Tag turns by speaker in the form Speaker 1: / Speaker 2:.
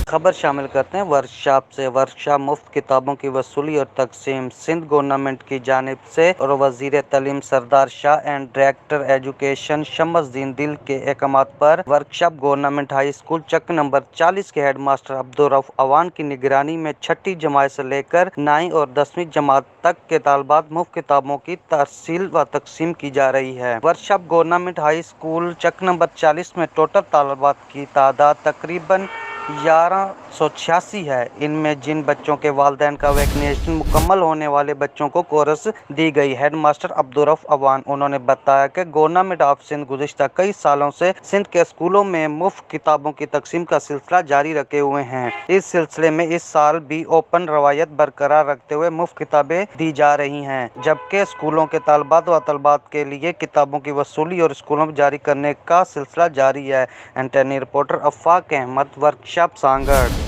Speaker 1: खबर शामिल करते हैं वर्कशॉप से। वर्कशॉप मुफ्त किताबों की वसूली और तकसीम सिंध गवर्नमेंट की जानिब से और वजीर तालीम Sardar Shah and director education Shamsuddin दिल के अहकामात पर workshop government high school Chak number 40 के हेड मास्टर अब्दुर्रऊफ अवान की निगरानी में छठी जमात से लेकर 9वीं और 10वीं जमात तक के तालिबात मुफ्त किताबों की तरसील व तकसीम की जा रही है। Workshop government high school Chak number 40 में टोटल तालिबात की तादाद तकरीबन 1186 है। इनमें जिन बच्चों के वालिदैन का वैक्सीनेशन मुकम्मल होने वाले बच्चों को कोर्स दी गई। हेड मास्टर अब्दुर्रऊफ अवान उन्होंने बताया कि गवर्नमेंट ऑफ सिंध गुज़िश्ता कई सालों से सिंध के स्कूलों में मुफ्त किताबों की तकसीम का सिलसिला जारी रखे हुए हैं। इस सिलसिले में इस साल भी ओपन रवायत बरकरार रखते हुए मुफ्त किताबें दी जा रही हैं, जबकि स्कूलों के तालिबात व तलबात के लिए किताबों की वसूली और स्कूलों में जारी करने का सिलसिला जारी है। एंटनी रिपोर्टर अफाक अहमद, वर्कशॉप सांगड़।